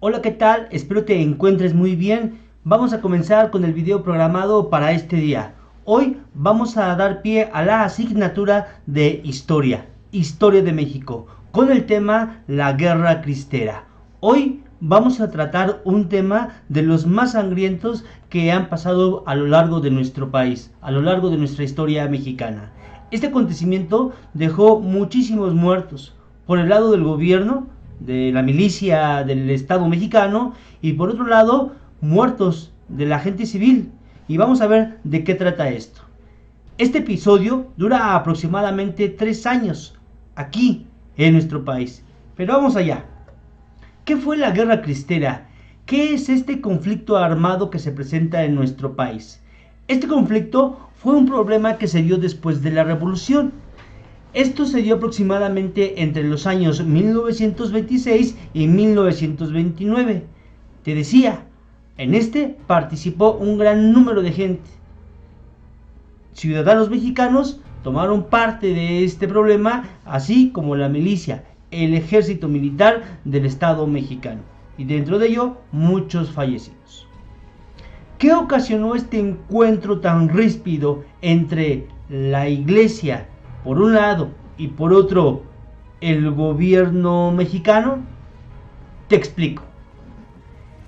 Hola, ¿qué tal? Espero te encuentres muy bien. Vamos a comenzar con el video programado para este día. Hoy vamos a dar pie a la asignatura de Historia de México, con el tema La Guerra Cristera. Hoy vamos a tratar un tema de los más sangrientos que han pasado a lo largo de nuestro país, a lo largo de nuestra historia mexicana. Este acontecimiento dejó muchísimos muertos por el lado del gobierno, de la milicia del Estado mexicano, y por otro lado muertos de la gente civil. Y vamos a ver de qué trata esto. Este episodio dura aproximadamente 3 años aquí en nuestro país. Pero vamos allá. ¿Qué fue la Guerra Cristera? ¿Qué es este conflicto armado que se presenta en nuestro país? Este conflicto fue un problema que se dio después de la Revolución. Esto se dio aproximadamente entre los años 1926 y 1929. Te decía, en este participó un gran número de gente. Ciudadanos mexicanos tomaron parte de este problema, así como la milicia, el ejército militar del Estado mexicano. Y dentro de ello, muchos fallecidos. ¿Qué ocasionó este encuentro tan ríspido entre la iglesia, por un lado, y por otro, el gobierno mexicano? Te explico.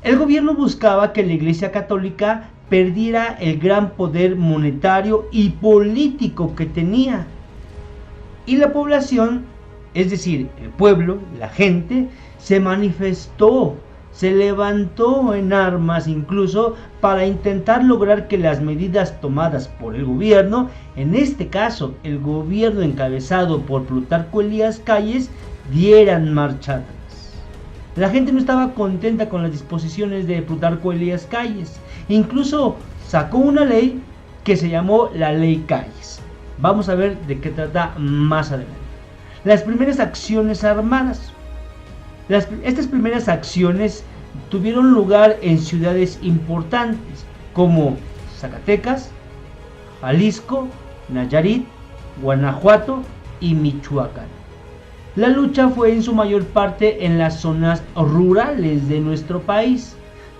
El gobierno buscaba que la Iglesia Católica perdiera el gran poder monetario y político que tenía. Y la población, es decir, el pueblo, la gente, se manifestó, se levantó en armas incluso para intentar lograr que las medidas tomadas por el gobierno, en este caso el gobierno encabezado por Plutarco Elías Calles, dieran marcha atrás. La gente no estaba contenta con las disposiciones de Plutarco Elías Calles, incluso sacó una ley que se llamó la Ley Calles. Vamos a ver de qué trata más adelante. Las primeras acciones armadas. Estas primeras acciones tuvieron lugar en ciudades importantes como Zacatecas, Jalisco, Nayarit, Guanajuato y Michoacán. La lucha fue en su mayor parte en las zonas rurales de nuestro país.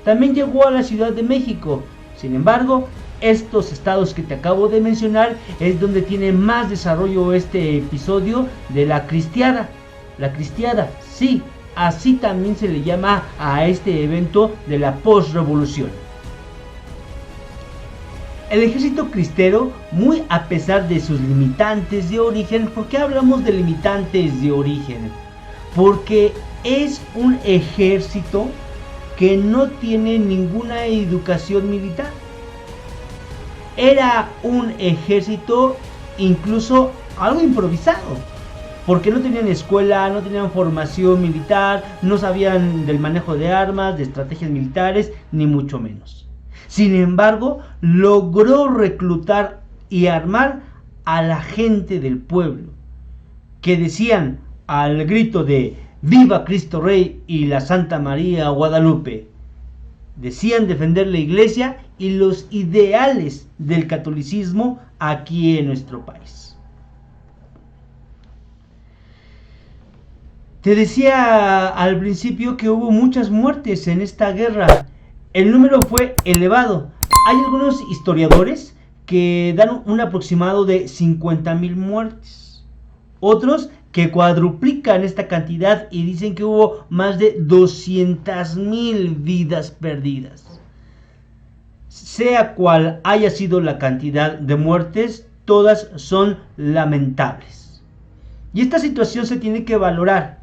También llegó a la Ciudad de México. Sin embargo, estos estados que te acabo de mencionar es donde tiene más desarrollo este episodio de la Cristiada. La Cristiada, sí, así también se le llama a este evento de la posrevolución. El ejército cristero, muy a pesar de sus limitantes de origen, ¿por qué hablamos de limitantes de origen? Porque es un ejército que no tiene ninguna educación militar. Era un ejército incluso algo improvisado, porque no tenían escuela, no tenían formación militar, no sabían del manejo de armas, de estrategias militares, ni mucho menos. Sin embargo, logró reclutar y armar a la gente del pueblo, que decían al grito de ¡Viva Cristo Rey y la Santa María Guadalupe! Decían defender la iglesia y los ideales del catolicismo aquí en nuestro país. Te decía al principio que hubo muchas muertes en esta guerra. El número fue elevado. Hay algunos historiadores que dan un aproximado de 50,000 muertes. Otros que cuadruplican esta cantidad y dicen que hubo más de 200,000 vidas perdidas. Sea cual haya sido la cantidad de muertes, todas son lamentables. Y esta situación se tiene que valorar.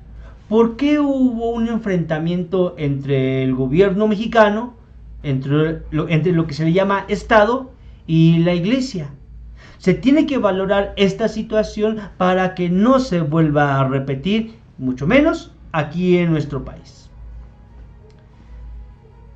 ¿Por qué hubo un enfrentamiento entre el gobierno mexicano, entre lo que se le llama Estado, y la iglesia? Se tiene que valorar esta situación para que no se vuelva a repetir, mucho menos aquí en nuestro país.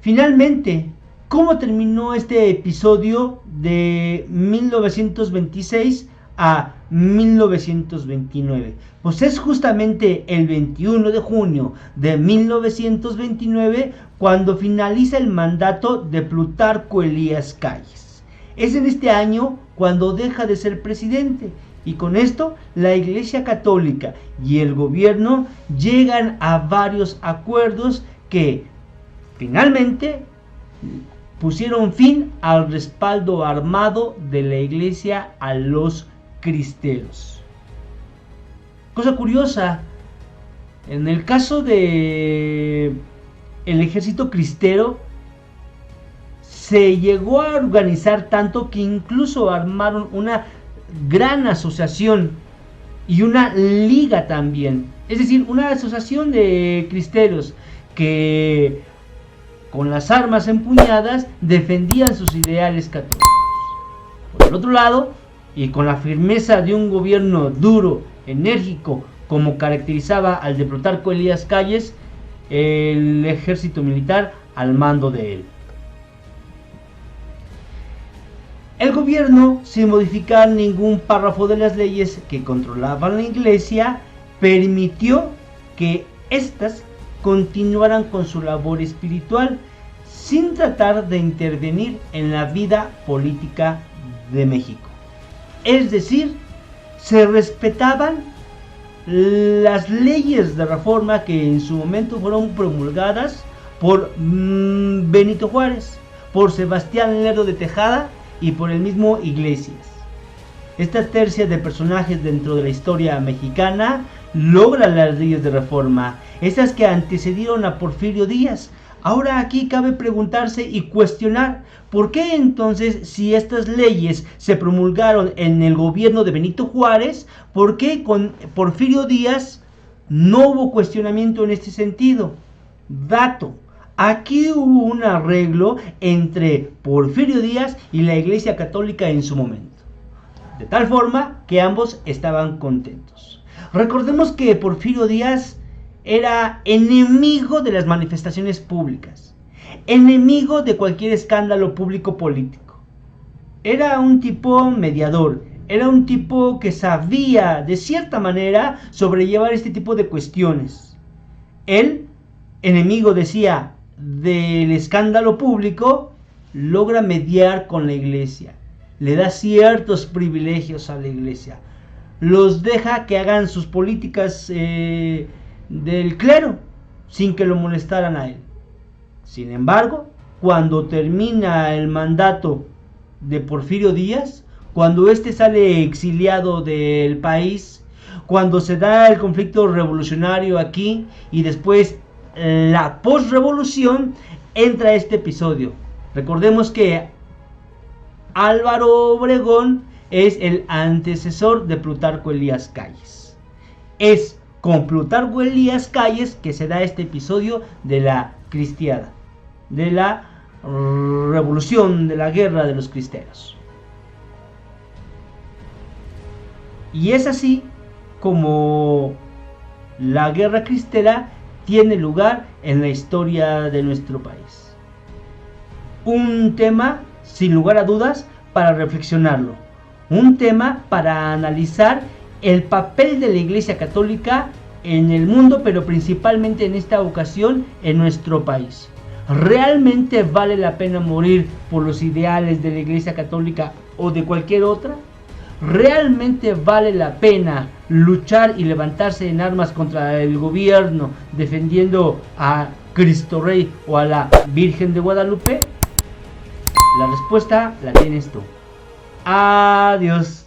Finalmente, ¿cómo terminó este episodio de 1926 a 1929? Pues es justamente el 21 de junio de 1929 cuando finaliza el mandato de Plutarco Elías Calles. Es en este año cuando deja de ser presidente, y con esto la Iglesia Católica y el gobierno llegan a varios acuerdos que Finalmente, pusieron fin al respaldo armado de la iglesia a los cristeros. Cosa curiosa, en el caso de el ejército cristero, se llegó a organizar tanto que incluso armaron una gran asociación y una liga también. Es decir, una asociación de cristeros que con las armas empuñadas defendían sus ideales católicos. Por el otro lado, y con la firmeza de un gobierno duro, enérgico, como caracterizaba al de Plutarco Elías Calles, el ejército militar al mando de él. El gobierno, sin modificar ningún párrafo de las leyes que controlaban la iglesia, permitió que éstas continuaran con su labor espiritual sin tratar de intervenir en la vida política de México. Es decir, se respetaban las leyes de reforma que en su momento fueron promulgadas por Benito Juárez, por Sebastián Lerdo de Tejada y por el mismo Iglesias. Esta tercia de personajes dentro de la historia mexicana logra las leyes de reforma, esas que antecedieron a Porfirio Díaz. Ahora aquí cabe preguntarse y cuestionar, ¿por qué entonces, si estas leyes se promulgaron en el gobierno de Benito Juárez, por qué con Porfirio Díaz no hubo cuestionamiento en este sentido? Dato: aquí hubo un arreglo entre Porfirio Díaz y la Iglesia Católica en su momento, de tal forma que ambos estaban contentos. Recordemos que Porfirio Díaz era enemigo de las manifestaciones públicas, enemigo de cualquier escándalo público político. Era un tipo mediador, era un tipo que sabía de cierta manera sobrellevar este tipo de cuestiones. Él, enemigo, decía, del escándalo público, logra mediar con la iglesia, le da ciertos privilegios a la iglesia, los deja que hagan sus políticas del clero sin que lo molestaran a él. Sin embargo, cuando termina el mandato de Porfirio Díaz, cuando éste sale exiliado del país, cuando se da el conflicto revolucionario aquí y después la posrevolución, entra este episodio. Recordemos que Álvaro Obregón es el antecesor de Plutarco Elías Calles. Es con Plutarco Elías Calles que se da este episodio de la cristiada, de la revolución, de la guerra de los cristeros. Y es así como la guerra cristera tiene lugar en la historia de nuestro país. Un tema, sin lugar a dudas, para reflexionarlo. Un tema para analizar el papel de la Iglesia Católica en el mundo, pero principalmente en esta ocasión en nuestro país. ¿Realmente vale la pena morir por los ideales de la Iglesia Católica o de cualquier otra? ¿Realmente vale la pena luchar y levantarse en armas contra el gobierno defendiendo a Cristo Rey o a la Virgen de Guadalupe? La respuesta la tienes tú. Adiós.